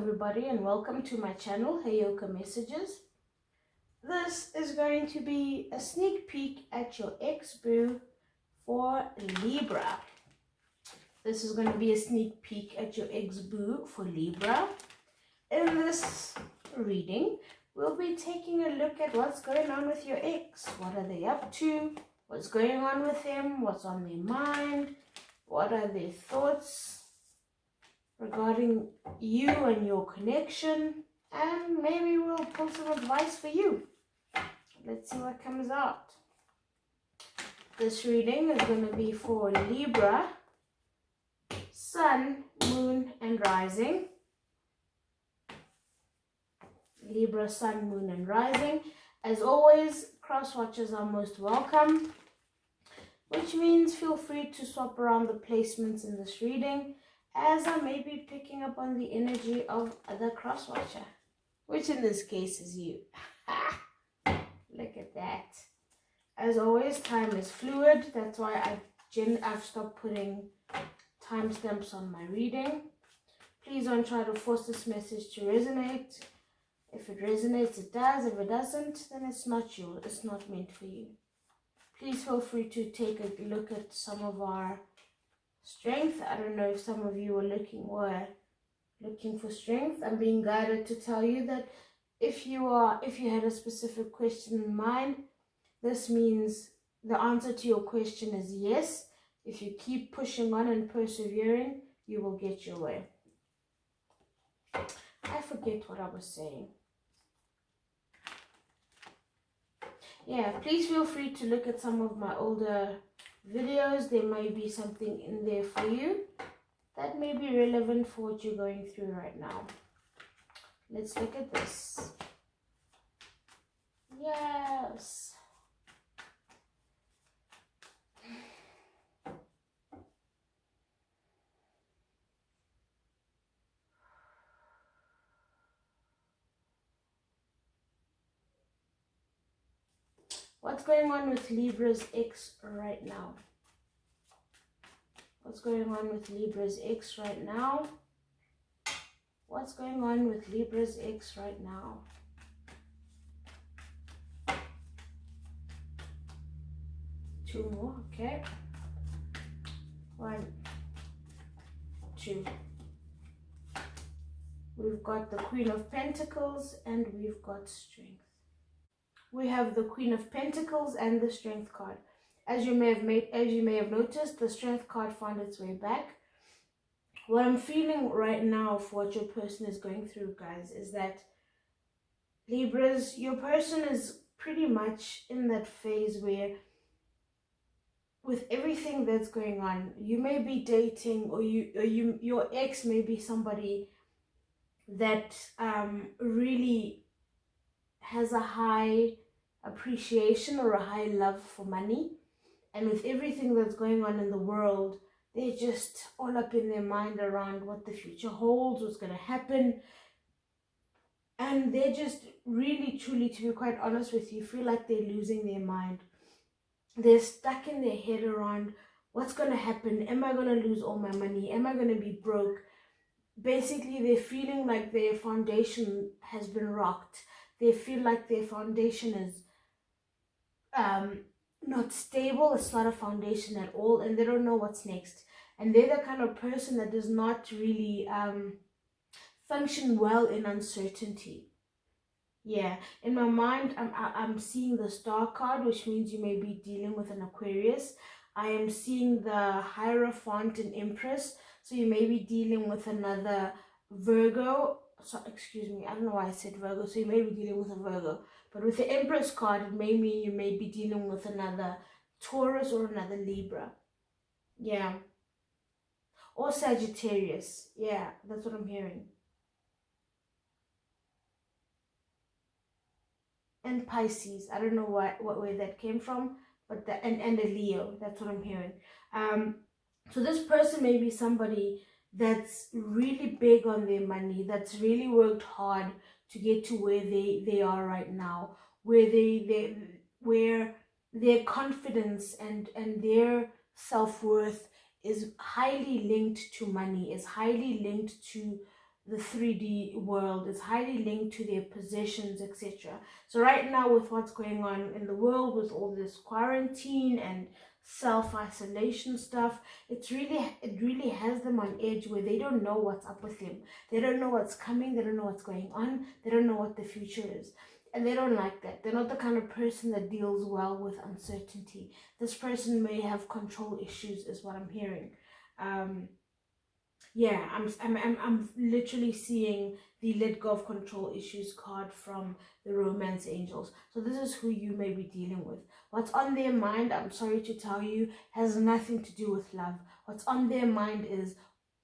everybody, and welcome to my channel, Heyoka Messages. This is going to be a sneak peek at your ex-boo for Libra. This is going to be a sneak peek at your ex-boo for Libra. In this reading, we'll be taking a look at what's going on with your ex. What are they up to? What's going on with them? What's on their mind? What are their thoughts regarding you and your connection? And maybe we'll pull some advice for you. Let's see what comes out. This reading is going to be for Libra, Sun, Moon, and Rising. Libra, Sun, Moon, and Rising. As always, cross watchers are most welcome, which means feel free to swap around the placements in this reading, as I may be picking up on the energy of the cross watcher, which in this case is you. Look at that. As always, time is fluid. That's why I've stopped putting timestamps on my reading. Please don't try to force this message to resonate. If it resonates, it does. If it doesn't, then it's not you. It's not meant for you. Please feel free to take a look at some of our strength. I don't know if some of you were looking for strength. I'm being guided to tell you that if you had a specific question in mind, this means the answer to your question is yes. If you keep pushing on and persevering, you will get your way. I forget what I was saying. Yeah, please feel free to look at some of my older videos. There may be something in there for you that may be relevant for what you're going through right now. Let's look at this. Yes. What's going on with Libra's ex right now? What's going on with Libra's ex right now? What's going on with Libra's ex right now? Two more, okay. 1, 2. We've got the Queen of Pentacles and we've got Strength. We have the Queen of Pentacles and the Strength card. As you may have noticed, the Strength card found its way back. What I'm feeling right now for what your person is going through, guys, is that Libras, your person is pretty much in that phase where, with everything that's going on, you may be dating, or your ex may be somebody that really has a high appreciation or a high love for money, and with everything that's going on in the world, they're just all up in their mind around what the future holds, what's going to happen, and they're just really, truly, to be quite honest with you, feel like they're losing their mind. They're stuck in their head around what's going to happen. Am I going to lose all my money? Am I going to be broke? Basically, they're feeling like their foundation has been rocked. They feel like their foundation is not stable. It's not a foundation at all, and they don't know what's next. And they're the kind of person that does not really function well in uncertainty. Yeah, in my mind, I'm seeing the Star card, which means you may be dealing with an Aquarius. I am seeing the Hierophant and Empress, so you may be dealing with another Virgo. So, excuse me, I don't know why I said Virgo, so you may be dealing with a Virgo. But with the Empress card, it may mean you may be dealing with another Taurus or another Libra. Yeah. Or Sagittarius. Yeah, that's what I'm hearing. And Pisces. I don't know where that came from, but and a Leo. That's what I'm hearing. So this person may be somebody that's really big on their money, that's really worked hard to get to where they are right now, where their confidence and their self-worth is highly linked to money, is highly linked to the 3D world. It's highly linked to their possessions, etc. So right now, with what's going on in the world, with all this quarantine and self-isolation stuff, it really has them on edge, where they don't know what's up with them. They don't know what's coming. They don't know what's going on. They don't know what the future is. And they don't like that. They're not the kind of person that deals well with uncertainty. This person may have control issues, is what I'm hearing. Yeah, I'm literally seeing the let go of control issues card from the romance angels. So this is who you may be dealing with. What's on their mind, I'm sorry to tell you, has nothing to do with love. What's on their mind is,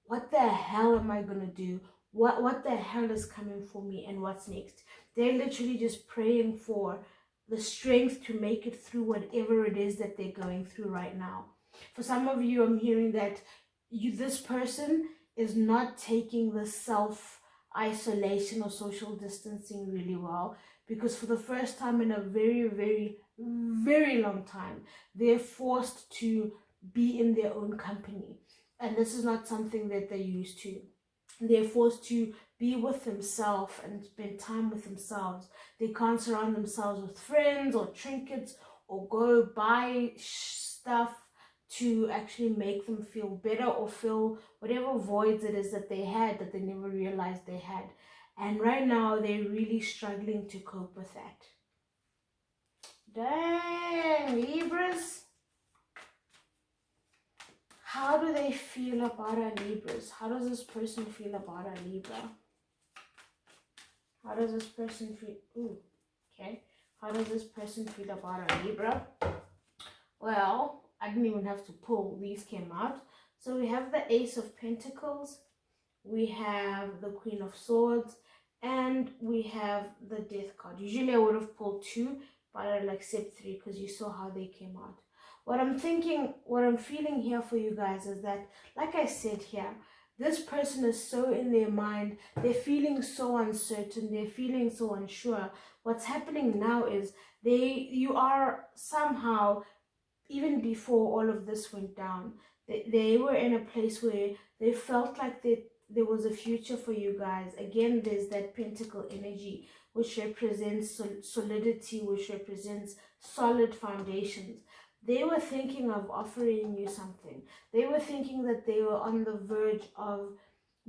what the hell am I gonna do? What the hell is coming for me, and what's next? They're literally just praying for the strength to make it through whatever it is that they're going through right now. For some of you, I'm hearing that this person is not taking the self-isolation or social distancing really well, because for the first time in a very, very, very long time, they're forced to be in their own company. And this is not something that they're used to. They're forced to be with themselves and spend time with themselves. They can't surround themselves with friends or trinkets or go buy stuff to actually make them feel better or fill whatever voids it is that they had that they never realized they had. And right now they're really struggling to cope with that. Dang, Libras. How do they feel about our Libras? How does this person feel about our Libra? How does this person feel? Ooh, okay. How does this person feel about our Libra? Well, I didn't even have to pull. These came out. So we have the Ace of Pentacles. We have the Queen of Swords. And we have the Death card. Usually I would have pulled two, but I'll accept three because you saw how they came out. What I'm feeling here for you guys is that, like I said here, this person is so in their mind. They're feeling so uncertain. They're feeling so unsure. What's happening now is you are somehow, even before all of this went down, they were in a place where they felt like there was a future for you guys. Again, there's that pentacle energy, which represents solidity, which represents solid foundations. They were thinking of offering you something. They were thinking that they were on the verge of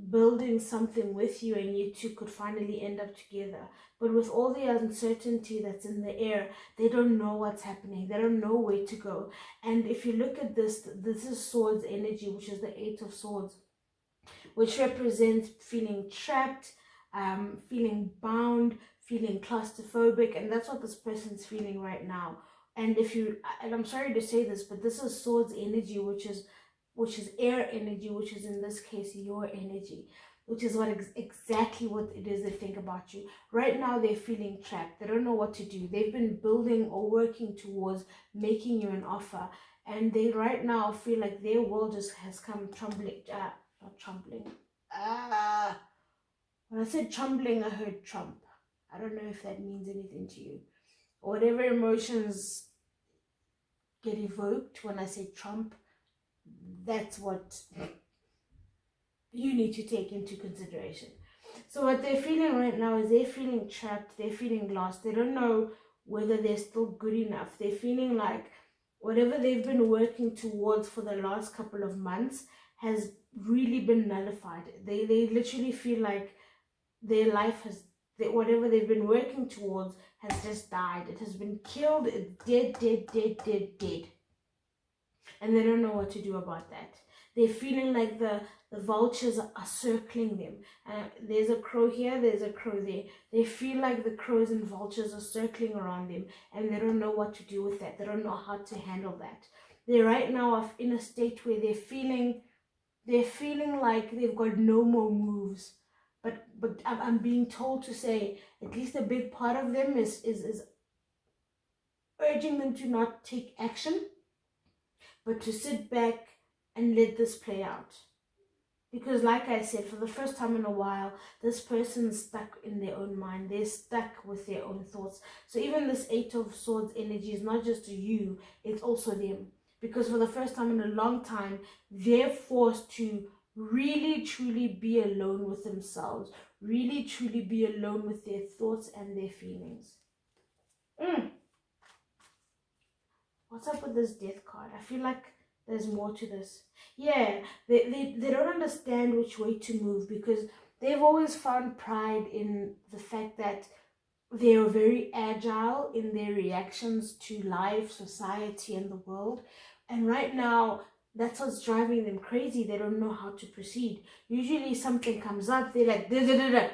building something with you, and you two could finally end up together. But with all the uncertainty that's in the air, they don't know what's happening. They don't know where to go. And if you look at this is Swords energy, which is the Eight of Swords, which represents feeling trapped, feeling bound, feeling claustrophobic, and that's what this person's feeling right now. And I'm sorry to say this, but this is Swords energy, which is air energy, which is in this case your energy, which is exactly what it is they think about you. Right now they're feeling trapped. They don't know what to do. They've been building or working towards making you an offer, and they right now feel like their world just has come tumbling. Not tumbling. When I said tumbling, I heard Trump. I don't know if that means anything to you. Whatever emotions get evoked when I say Trump, that's what you need to take into consideration. So what they're feeling right now is they're feeling trapped, they're feeling lost, they don't know whether they're still good enough. They're feeling like whatever they've been working towards for the last couple of months has really been nullified. They literally feel like their life whatever they've been working towards has just died. It has been killed. It's dead. And they don't know what to do about that. They're feeling like the vultures are circling them. There's a crow here, there's a crow there. They feel like the crows and vultures are circling around them, and they don't know what to do with that. They don't know how to handle that. They right now are in a state where they're feeling like they've got no more moves. But I'm being told to say at least a big part of them is urging them to not take action, but to sit back and let this play out. Because like I said, for the first time in a while, this person's stuck in their own mind. They're stuck with their own thoughts. So even this Eight of Swords energy is not just you, it's also them. Because for the first time in a long time, they're forced to really truly be alone with themselves, really truly be alone with their thoughts and their feelings. What's up with this death card? I feel like there's more to this. Yeah, they don't understand which way to move, because they've always found pride in the fact that they are very agile in their reactions to life, society, and the world. And right now, that's what's driving them crazy. They don't know how to proceed. Usually something comes up, they're like, da, da, da, da.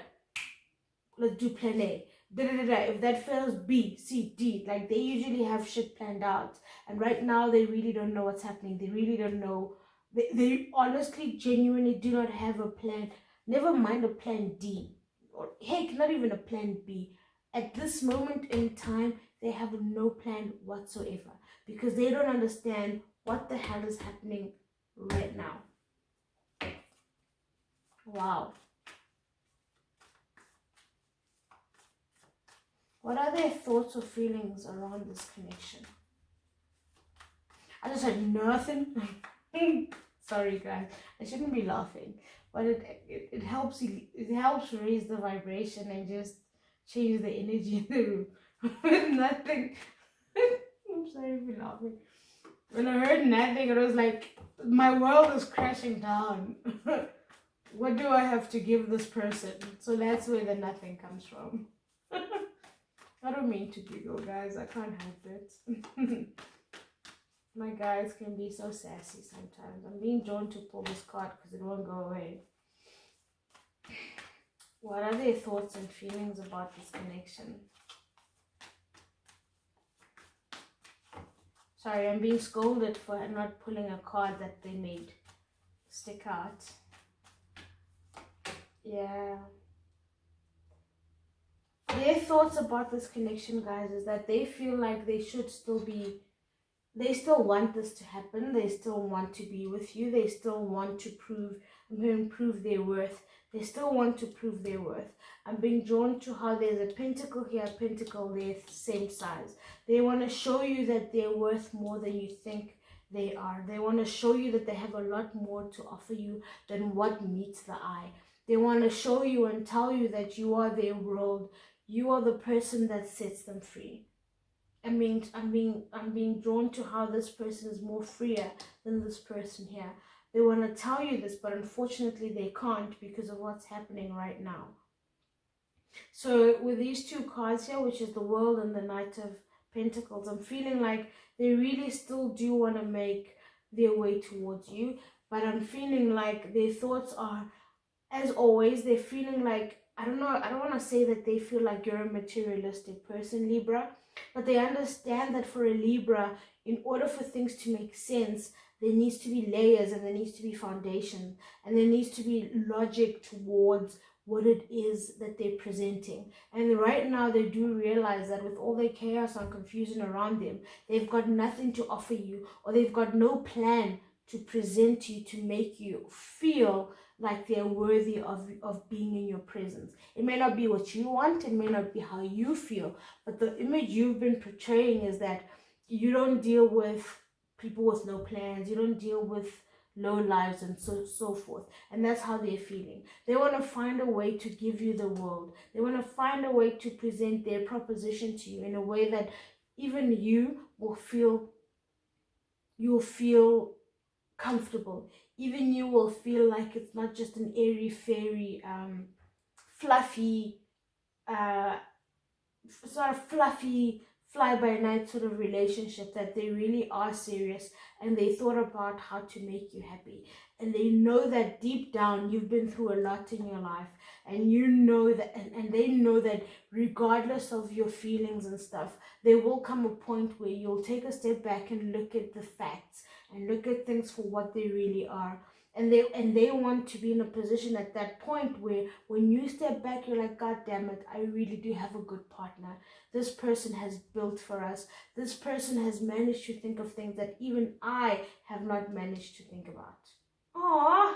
Let's do plan A. Da, da, da, da. If that fails, B, C, D. Like, they usually have shit planned out. And right now, they really don't know what's happening. They really don't know. They honestly, genuinely do not have a plan. Never mind a plan D. Or heck, not even a plan B. At this moment in time, they have no plan whatsoever, because they don't understand what the hell is happening right now. Wow. What are their thoughts or feelings around this connection? I just had nothing. Sorry guys, I shouldn't be laughing, but it helps raise the vibration and just change the energy in the room. With nothing. I'm sorry for laughing. When I heard nothing, it was like my world is crashing down. What do I have to give this person? So that's where the nothing comes from. I don't mean to giggle, guys. I can't help it. My guys can be so sassy sometimes. I'm being drawn to pull this card because it won't go away. What are their thoughts and feelings about this connection? Sorry, I'm being scolded for not pulling a card that they made stick out. Yeah. Their thoughts about this connection, guys, is that they feel like they should still be, they still want this to happen. They still want to be with you. They still want to prove their worth. They still want to prove their worth. I'm being drawn to how there's a pentacle here, a pentacle there, same size. They want to show you that they're worth more than you think they are. They want to show you that they have a lot more to offer you than what meets the eye. They want to show you and tell you that you are their world. You are the person that sets them free. I'm being drawn to how this person is more freer than this person here. They want to tell you this, but unfortunately they can't because of what's happening right now. So with these two cards here, which is the World and the Knight of Pentacles, I'm feeling like they really still do want to make their way towards you, but I'm feeling like their thoughts are, as always, they're feeling like, I don't want to say that they feel like you're a materialistic person, Libra, but they understand that for a Libra, in order for things to make sense, there needs to be layers and there needs to be foundation and there needs to be logic towards what it is that they're presenting. And right now they do realize that with all their chaos and confusion around them, they've got nothing to offer you, or they've got no plan to present to you to make you feel like they're worthy of being in your presence. It may not be what you want, it may not be how you feel, but the image you've been portraying is that you don't deal with people with no plans, you don't deal with low lives and so forth. And that's how they're feeling. They want to find a way to give you the world. They want to find a way to present their proposition to you in a way that even you'll feel comfortable. Even you will feel like it's not just an airy fairy fluffy sort of fluffy fly by night sort of relationship, that they really are serious and they thought about how to make you happy, and they know that deep down you've been through a lot in your life, and you know that, and they know that regardless of your feelings and stuff, there will come a point where you'll take a step back and look at the facts and look at things for what they really are. And they want to be in a position at that point where when you step back, you're like, God damn it, I really do have a good partner. This person has built for us. This person has managed to think of things that even I have not managed to think about. Aww,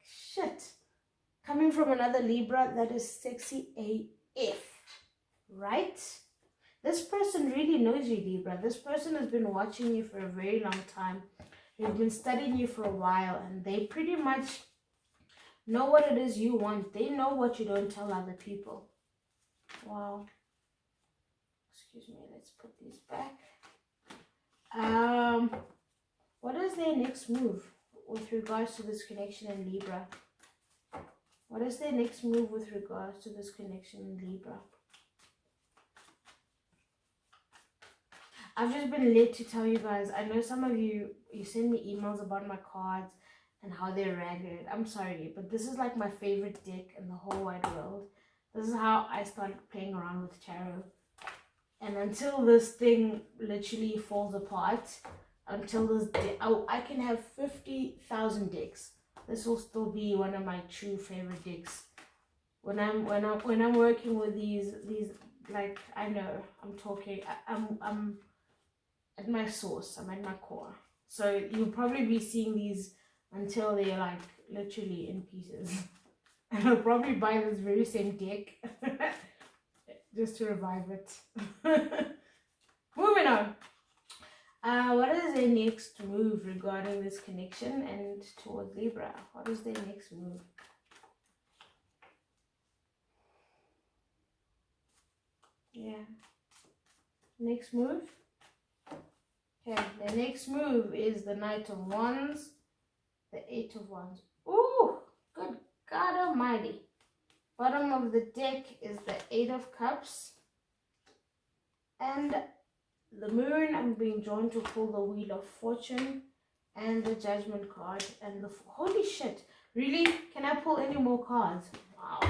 shit. Coming from another Libra, that is sexy AF, right? This person really knows you, Libra. This person has been watching you for a very long time. They've been studying you for a while, and they pretty much Know what it is you want. They know what you don't tell other people. Wow. Excuse me, let's put these back. What is their next move with regards to this connection in Libra? What is their next move with regards to this connection in Libra? I've just been led to tell you guys, I know some of you send me emails about my cards and how they're ragged. I'm sorry, but this is like my favorite deck in the whole wide world. This is how I started playing around with tarot. And until this thing literally falls apart, until this deck, I can have 50,000 decks. This will still be one of my true favorite decks. When I'm working with these like, I know I'm talking, I'm at my source, I'm at my core. So you'll probably be seeing these until they're like literally in pieces. And I'll probably buy this very same deck just to revive it. Moving on. What is their next move regarding this connection and towards Libra? What is their next move? Yeah. Next move. Okay, the next move is the Knight of Wands, the Eight of Wands. Ooh, good God Almighty. Bottom of the deck is the Eight of Cups. And the Moon, I'm being drawn to pull the Wheel of Fortune and the Judgment card. And the, holy shit, really? Can I pull any more cards? Wow.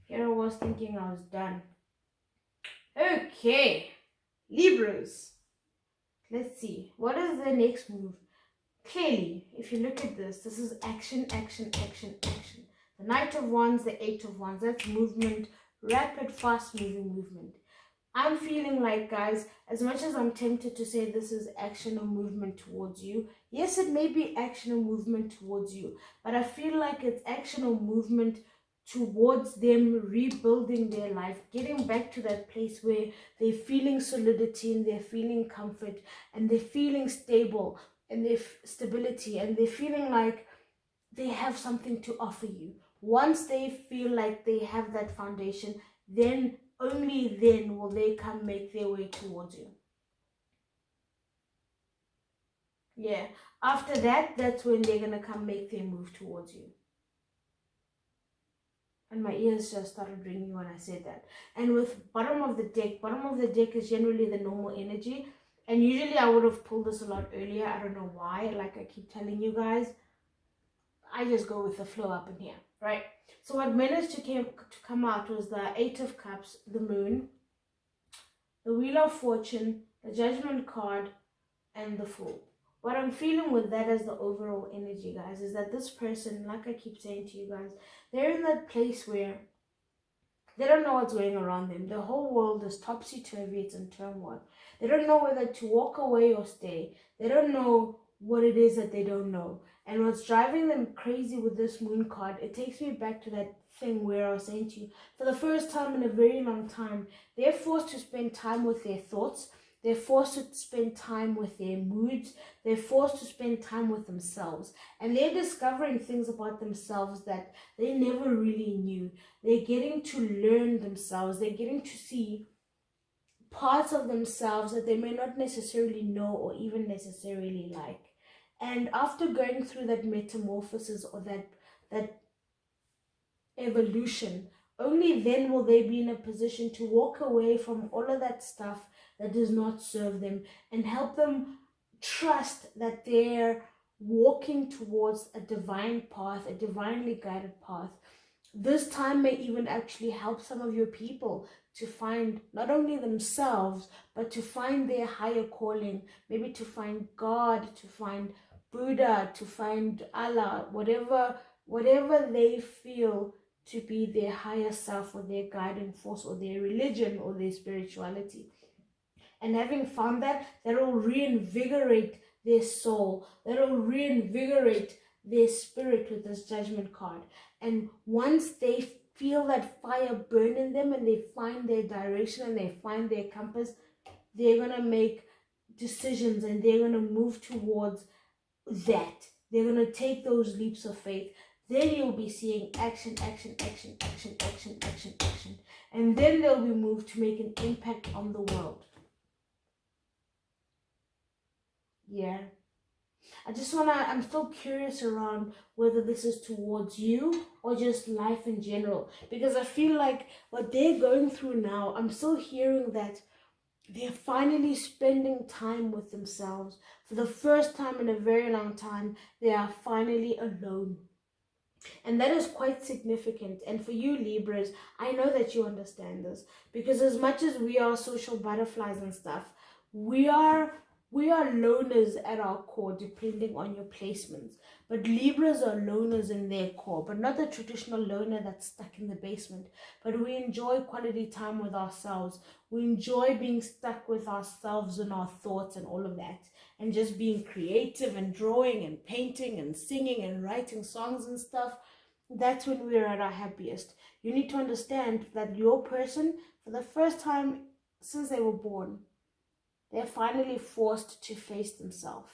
Here I was thinking I was done. Okay, Libras. Let's see. What is the next move? Clearly, if you look at this, this is action, action, action, action. The Knight of Wands, the Eight of Wands. That's movement, rapid, fast-moving movement. I'm feeling like, guys, as much as I'm tempted to say this is action or movement towards you, yes, it may be action or movement towards you, but I feel like it's action or movement towards them rebuilding their life, getting back to that place where they're feeling solidity and they're feeling comfort and they're feeling stable and their stability, and they're feeling like they have something to offer you. Once they feel like they have that foundation, then only then will they come make their way towards you. Yeah, after that, that's when they're gonna come make their move towards you. And my ears just started ringing when I said that. And with bottom of the deck is generally the normal energy. And usually I would have pulled this a lot earlier. I don't know why. Like I keep telling you guys, I just go with the flow up in here, right? So what managed to come out was the Eight of Cups, the Moon, the Wheel of Fortune, the Judgment card, and the Fool. What I'm feeling with that as the overall energy, guys, is that this person, like I keep saying to you guys, they're in that place where they don't know what's going around them. The whole world is topsy-turvy, it's in turmoil. They don't know whether to walk away or stay. They don't know what it is that they don't know. And what's driving them crazy with this Moon card, it takes me back to that thing where I was saying to you, for the first time in a very long time, they're forced to spend time with their thoughts. They're forced to spend time with their moods. They're forced to spend time with themselves. And they're discovering things about themselves that they never really knew. They're getting to learn themselves. They're getting to see parts of themselves that they may not necessarily know or even necessarily like. And after going through that metamorphosis or that evolution, only then will they be in a position to walk away from all of that stuff that does not serve them and help them trust that they're walking towards a divine path, a divinely guided path. This time may even actually help some of your people to find not only themselves, but to find their higher calling, maybe to find God, to find Buddha, to find Allah, whatever they feel to be their higher self or their guiding force or their religion or their spirituality. And having found that, that'll reinvigorate their soul, that'll reinvigorate their spirit with this Judgment card. And once they feel that fire burn in them and they find their direction and they find their compass, they're going to make decisions and they're going to move towards that. They're going to take those leaps of faith. then you'll be seeing action, action, action, action, action, action, action. And then they'll be moved to make an impact on the world. Yeah. I'm still curious around whether this is towards you or just life in general. Because I feel like what they're going through now, I'm still hearing that they're finally spending time with themselves. For the first time in a very long time, they are finally alone. And that is quite significant. And for you Libras, I know that you understand this, because as much as we are social butterflies and stuff, we are loners at our core, depending on your placements. But Libras are loners in their core, but not the traditional loner that's stuck in the basement. But we enjoy quality time with ourselves. We enjoy being stuck with ourselves and our thoughts and all of that, and just being creative and drawing and painting and singing and writing songs and stuff. That's when we're at our happiest. You need to understand that your person, for the first time since they were born, they're finally forced to face themselves.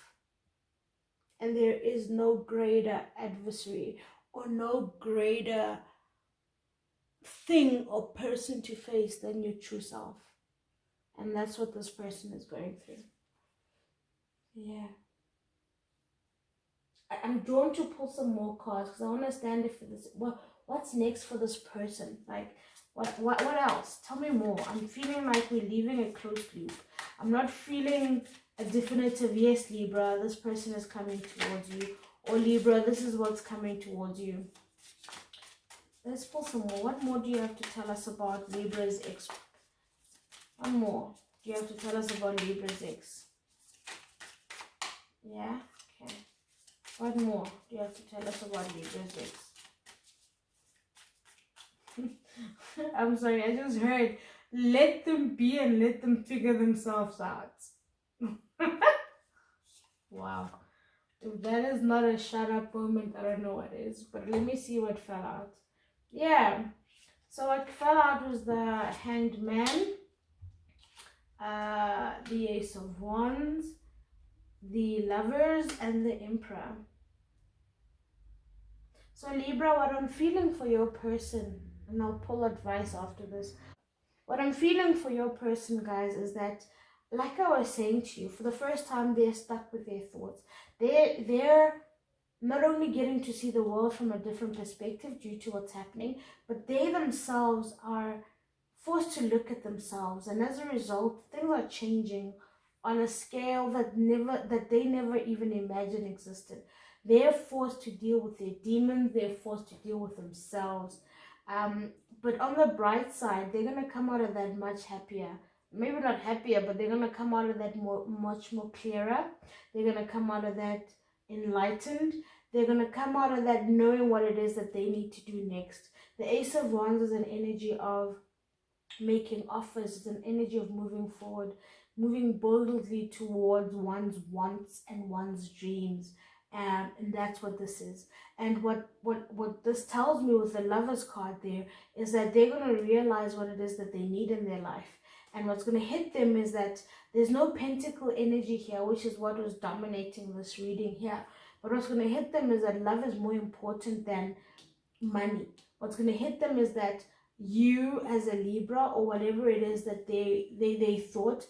And there is no greater adversary or no greater thing or person to face than your true self. And that's what this person is going through. Yeah. I'm drawn to pull some more cards because I want to stand it for this. What's next for this person? Like, what else? Tell me more. I'm feeling like we're leaving a closed loop. I'm not feeling a definitive yes, Libra, this person is coming towards you. Or Libra, this is what's coming towards you. Let's pull some more. What more do you have to tell us about Libra's ex? One more. Do you have to tell us about Libra's ex? Yeah? Okay. What more do you have to tell us about Libra's ex? I'm sorry, I just heard, let them be and let them figure themselves out. Wow. If that is not a shut up moment, I don't know what is. But let me see what fell out. Yeah. So what fell out was the Hanged Man, the Ace of Wands, the Lovers, and the Emperor. So Libra, what I'm feeling for your person, and I'll pull advice after this. What I'm feeling for your person, guys, is that, like I was saying to you, for the first time, they're stuck with their thoughts. They're not only getting to see the world from a different perspective due to what's happening, but they themselves are forced to look at themselves. And as a result, things are changing on a scale that they never even imagined existed. They're forced to deal with their demons. They're forced to deal with themselves. But on the bright side, they're going to come out of that much happier. Maybe not happier, but they're going to come out of that much more clearer. They're going to come out of that enlightened. They're going to come out of that knowing what it is that they need to do next. The Ace of Wands is an energy of making offers. It's an energy of moving forward, moving boldly towards one's wants and one's dreams. And that's what this is. And what this tells me with the Lovers card there is that they're going to realize what it is that they need in their life. And what's going to hit them is that there's no pentacle energy here, which is what was dominating this reading here. But what's going to hit them is that love is more important than money. What's going to hit them is that you as a Libra, or whatever it is that they thought,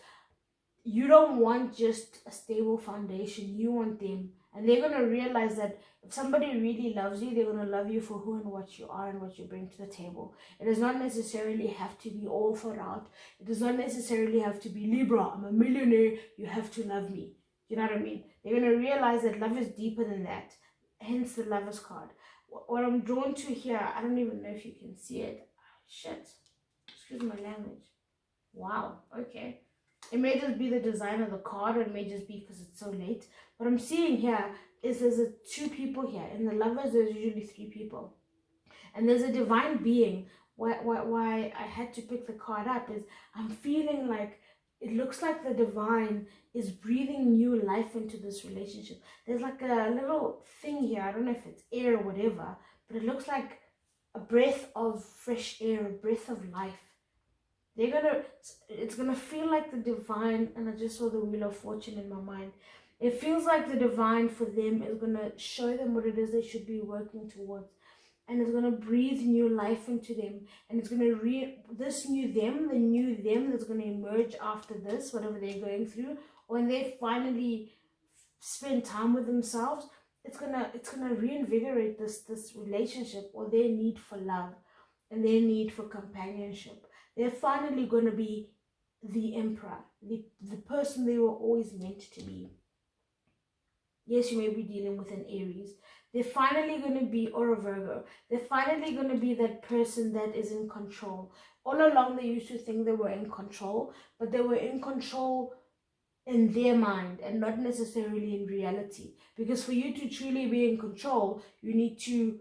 you don't want just a stable foundation. You want them. And they're going to realize that if somebody really loves you, they're going to love you for who and what you are and what you bring to the table. It does not necessarily have to be all thought out. It does not necessarily have to be Libra, I'm a millionaire, you have to love me. You know what I mean? They're going to realize that love is deeper than that. Hence the Lovers card. What I'm drawn to here, I don't even know if you can see it. Shit. Excuse my language. Wow. Okay. It may just be the design of the card, or it may just be because it's so late. What I'm seeing here is there's two people here. In the Lovers, there's usually three people. And there's a divine being. Why I had to pick the card up is I'm feeling like it looks like the divine is breathing new life into this relationship. There's like a little thing here. I don't know if it's air or whatever, but it looks like a breath of fresh air, a breath of life. It's gonna feel like the divine, and I just saw the Wheel of Fortune in my mind. It feels like the divine for them is going to show them what it is they should be working towards. And it's going to breathe new life into them. And it's going to this new them, the new them that's going to emerge after this, whatever they're going through, when they finally spend time with themselves, it's gonna reinvigorate this relationship, or their need for love and their need for companionship. They're finally going to be the emperor, the person they were always meant to be. Yes, you may be dealing with an Aries. They're finally going to be, or a Virgo. They're finally going to be that person that is in control. All along they used to think they were in control, but they were in control in their mind and not necessarily in reality. Because for you to truly be in control, you need to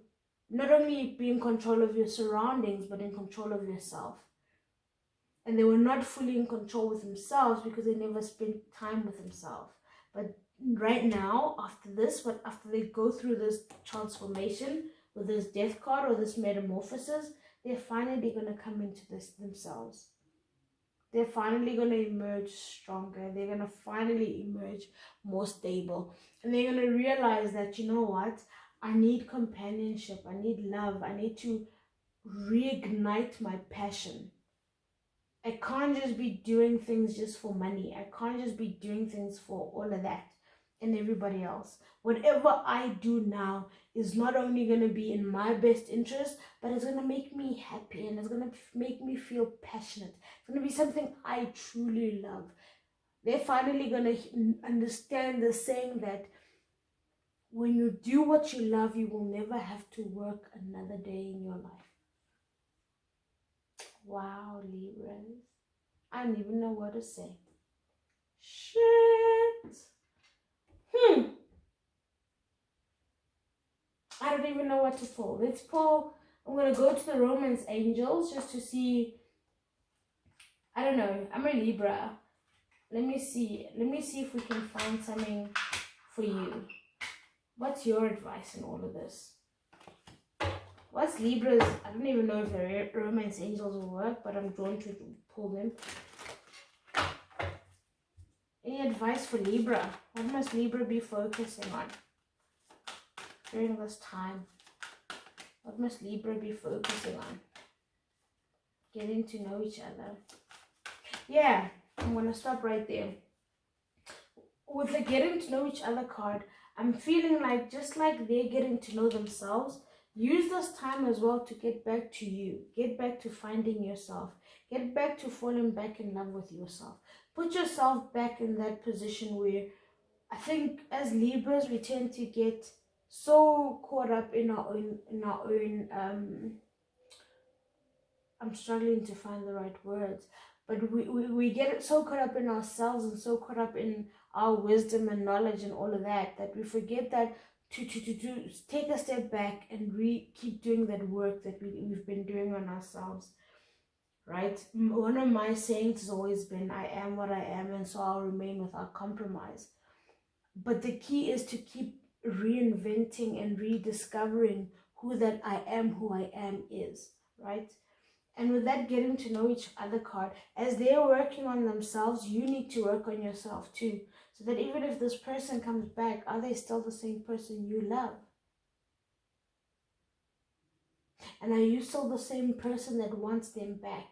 not only be in control of your surroundings, but in control of yourself. And they were not fully in control with themselves because they never spent time with themselves. But right now, after they go through this transformation with this death card or this metamorphosis, they're finally going to come into this themselves. They're finally going to emerge stronger. They're going to finally emerge more stable. And they're going to realize that, you know what? I need companionship. I need love. I need to reignite my passion. I can't just be doing things just for money. I can't just be doing things for all of that and everybody else. Whatever I do now is not only going to be in my best interest, but it's going to make me happy and it's going to make me feel passionate. It's going to be something I truly love. They're finally going to understand the saying that when you do what you love, you will never have to work another day in your life. Wow, Libras. I don't even know what to say. Shit. I don't even know what to pull. Let's pull. I'm going to go to the Romance Angels just to see. I don't know. I'm a Libra. Let me see. Let me see if we can find something for you. What's your advice in all of this? What's Libra's? I don't even know if the Romance Angels will work, but I'm drawn to pull them. Any advice for Libra? What must Libra be focusing on during this time? What must Libra be focusing on? Getting to know each other. Yeah, I'm going to stop right there. With the getting to know each other card, I'm feeling like just like they're getting to know themselves, use this time as well to get back to you. Get back to finding yourself. Get back to falling back in love with yourself. Put yourself back in that position where I think as Libras, we tend to get so caught up in our own, I'm struggling to find the right words, but we get so caught up in ourselves and so caught up in our wisdom and knowledge and all of that, that we forget that to take a step back and keep doing that work that we've been doing on ourselves, right? One of my sayings has always been, I am what I am, and so I'll remain without compromise. But the key is to keep reinventing and rediscovering who I am is, right? And with that getting to know each other card, as they're working on themselves, you need to work on yourself too. So that even if this person comes back, are they still the same person you love? And are you still the same person that wants them back?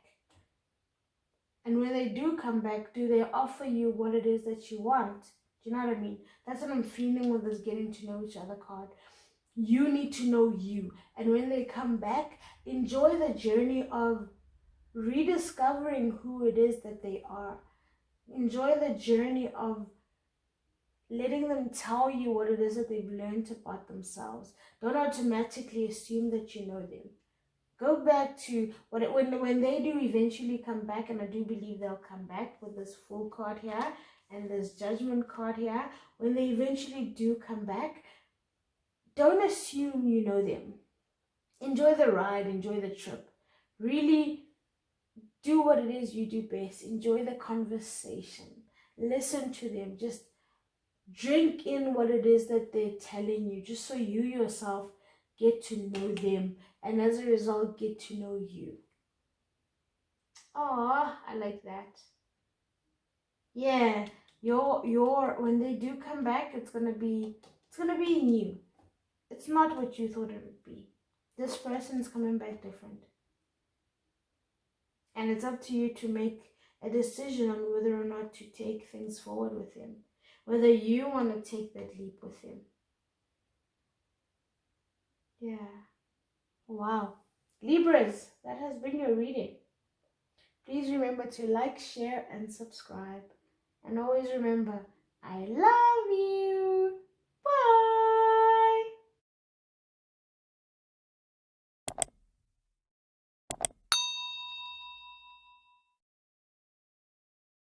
And when they do come back, do they offer you what it is that you want? Do you know what I mean? That's what I'm feeling with this getting to know each other card. You need to know you. And when they come back, enjoy the journey of rediscovering who it is that they are. Enjoy the journey of letting them tell you what it is that they've learned about themselves. Don't automatically assume that you know them. Go back to when they do eventually come back, and I do believe they'll come back with this Fool card here and this Judgment card here. When they eventually do come back, don't assume you know them. Enjoy the ride, enjoy the trip. Really do what it is you do best. Enjoy the conversation. Listen to them. Just drink in what it is that they're telling you, just so you yourself get to know them, and as a result get to know you. Oh, I like that. Yeah, when they do come back, it's gonna be new. It's not what you thought it would be. This person's coming back different. And it's up to you to make a decision on whether or not to take things forward with him. Whether you want to take that leap with him. Yeah. Wow. Libras, that has been your reading. Please remember to like, share, and subscribe. And always remember, I love you.